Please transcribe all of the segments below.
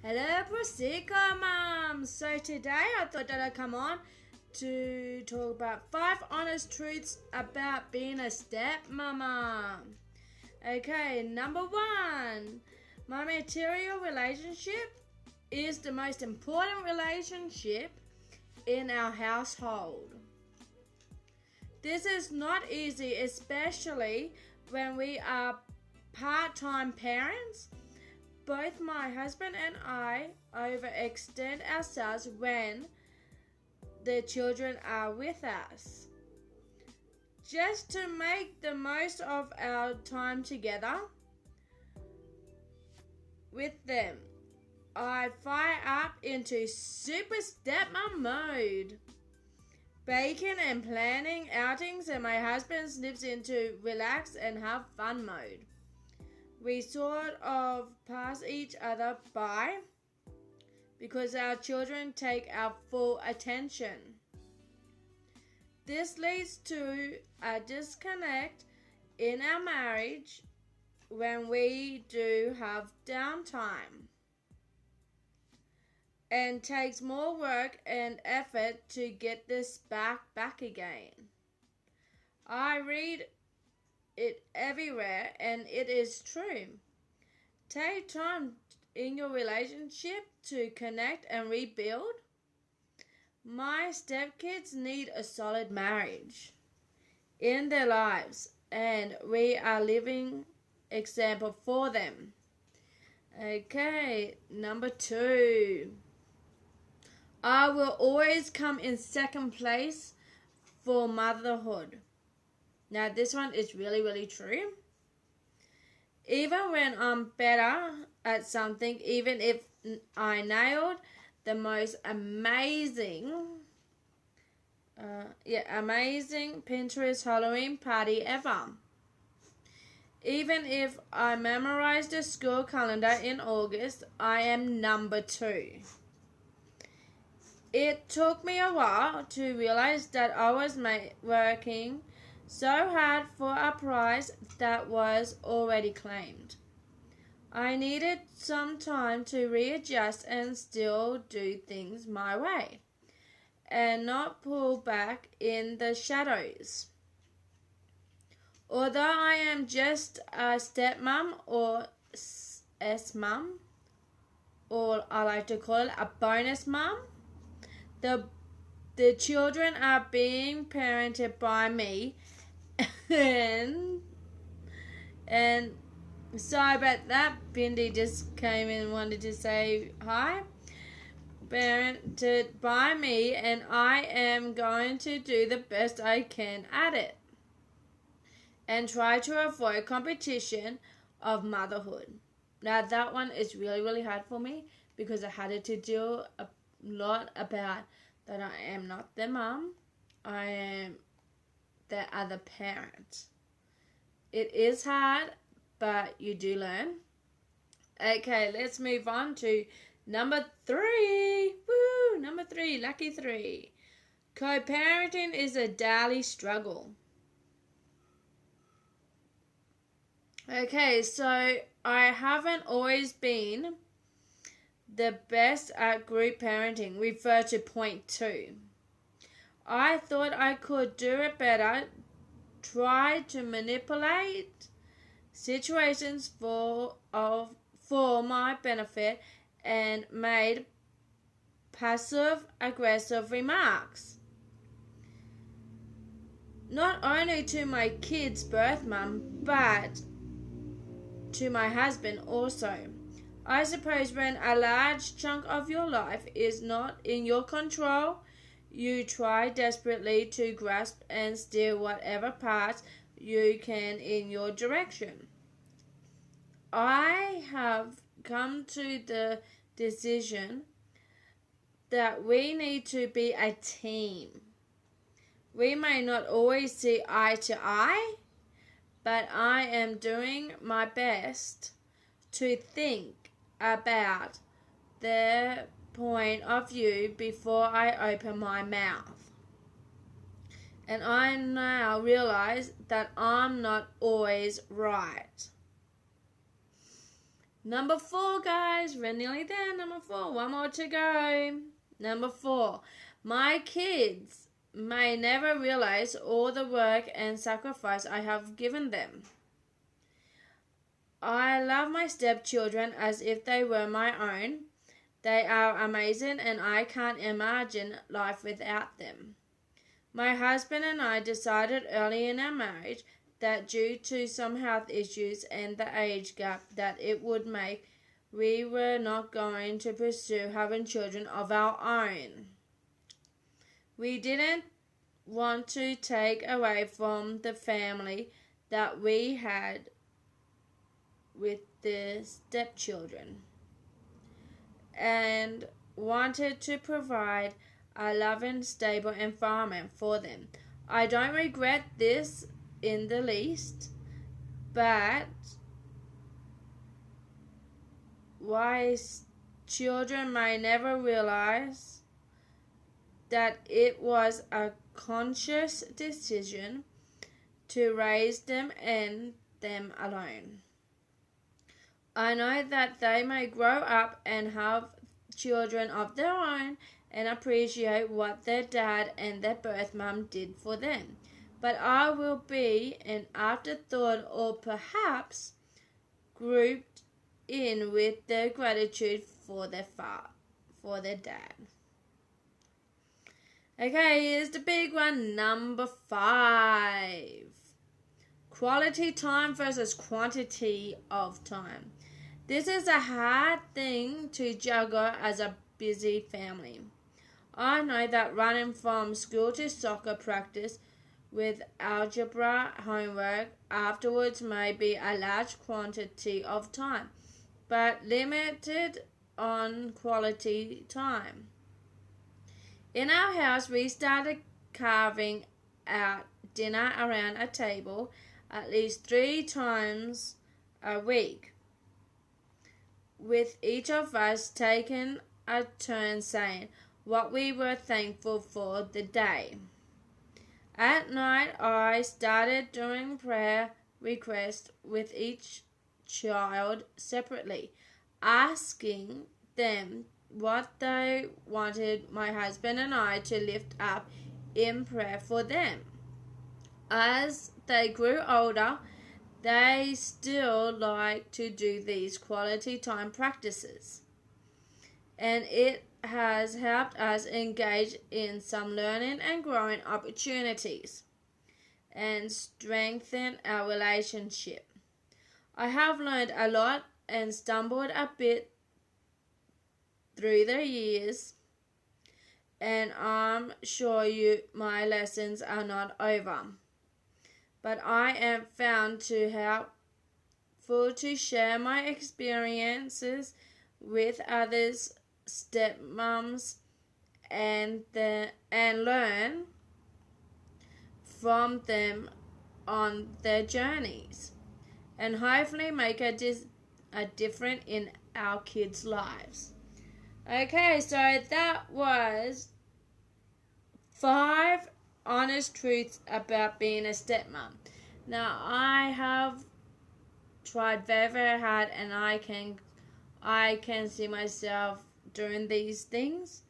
Hello, Prosecco Mum. So today I thought that I'd come on to talk about 5 honest truths about being a stepmama. Okay, number 1. My material relationship is the most important relationship in our household. This is not easy, especially when we are part-time parents. Both my husband and I overextend ourselves when the children are with us. Just to make the most of our time together with them, I fire up into super stepmom mode. Baking and planning outings, and my husband slips into relax and have fun mode. We sort of pass each other by because our children take our full attention. This leads to a disconnect in our marriage when we do have downtime, and takes more work and effort to get this back again. I read it everywhere, and it is true. Take time in your relationship to connect and rebuild. My stepkids need a solid marriage in their lives, and we are living example for them. Okay, number 2. I will always come in second place for motherhood. Now this one is really true. Even when I'm better at something, even if I nailed the most amazing Pinterest Halloween party ever. Even if I memorized the school calendar in August, I am number 2. It took me a while to realize that I was working so hard for a prize that was already claimed. I needed some time to readjust and still do things my way, and not pull back in the shadows. Although I am just a stepmom or S-mum, or I like to call it a bonus mum, the children are being parented by me, and sorry about that. Bindi just came in and wanted to say hi. Parented by me, and I am going to do the best I can at it and try to avoid competition of motherhood. Now that one is really hard for me because I had to do a lot about that I am not the mom, I am the other parent. It is hard, but you do learn. Okay, let's move on to number 3. Woo! Number 3, lucky 3. Co-parenting is a daily struggle. Okay, so I haven't always been the best at group parenting. Refer to point 2. I thought I could do it better, tried to manipulate situations for my benefit, and made passive aggressive remarks. Not only to my kids' birth mum, but to my husband also. I suppose when a large chunk of your life is not in your control, you try desperately to grasp and steer whatever parts you can in your direction. I have come to the decision that we need to be a team. We may not always see eye to eye, but I am doing my best to think about their point of view before I open my mouth. And I now realize that I'm not always right. Number 4, guys. We're nearly there. Number 4. One more to go. Number 4. My kids may never realize all the work and sacrifice I have given them. I love my stepchildren as if they were my own. They are amazing and I can't imagine life without them. My husband and I decided early in our marriage that due to some health issues and the age gap that it would make, we were not going to pursue having children of our own. We didn't want to take away from the family that we had with the stepchildren and wanted to provide a loving, stable environment for them. I don't regret this in the least, but why children may never realize that it was a conscious decision to raise them and them alone. I know that they may grow up and have children of their own and appreciate what their dad and their birth mum did for them. But I will be an afterthought or perhaps grouped in with their gratitude for their dad. Okay, here's the big one, number 5. Quality time versus quantity of time. This is a hard thing to juggle as a busy family. I know that running from school to soccer practice with algebra homework afterwards may be a large quantity of time, but limited on quality time. In our house, we started carving out dinner around a table at least 3 times a week, with each of us taking a turn saying what we were thankful for the day. At night, I started doing prayer requests with each child separately, asking them what they wanted my husband and I to lift up in prayer for them. As they grew older, they still like to do these quality time practices, and it has helped us engage in some learning and growing opportunities and strengthen our relationship. I have learned a lot and stumbled a bit through the years, and I'm sure my lessons are not over. But I am found to helpful to share my experiences with others stepmoms and learn from them on their journeys and hopefully make a difference in our kids' lives. Okay, so that was 5 honest truths about being a stepmom. Now, I have tried very, very hard, and I can see myself doing these things,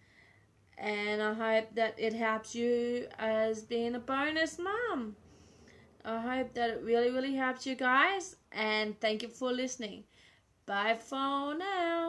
and I hope that it helps you as being a bonus mom. I hope that it really, really helps you guys, and thank you for listening. Bye for now.